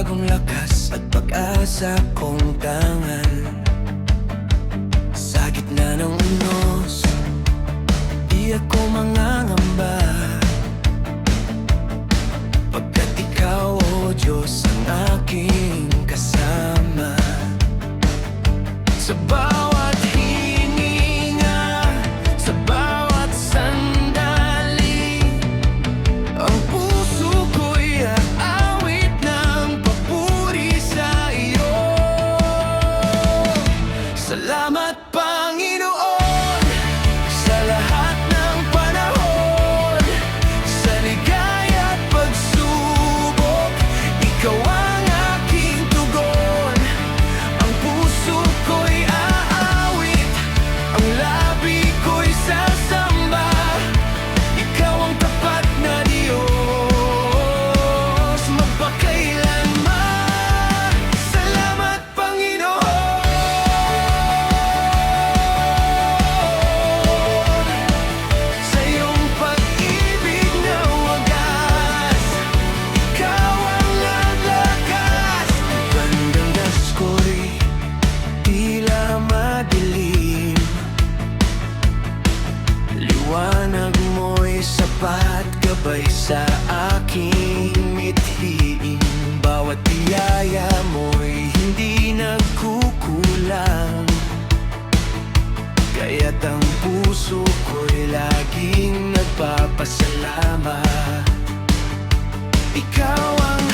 bagong lakas at pag-asa kong tangan. Sa gitna ng unos, di ako mangangamba, pagkat ikaw, o Diyos, ang aking kasama. Sa bawat hininga, sa bawat sandali, ang puso ko'y aawit ng papuri sa iyo. Salamat, Panginoon, sa lahat ng panahon, sa ligaya at pagsubok, ikaw ang aking tugon. Ang puso ko'y aawit, ang labi ko'y sasamba, ikaw ang tapat na Diyos, magpakailanman. Salamat, Panginoon, sa iyong pag-ibig na wagas. Ikaw ang naglakas. Bandang das ko'y tila madilim, liwanag mo'y sapat gabay sa aking mithiin. Bawat biyaya mo'y hindi nagkukulang, kaya't ang puso ko'y laging nagpapasalamat. Ikaw ang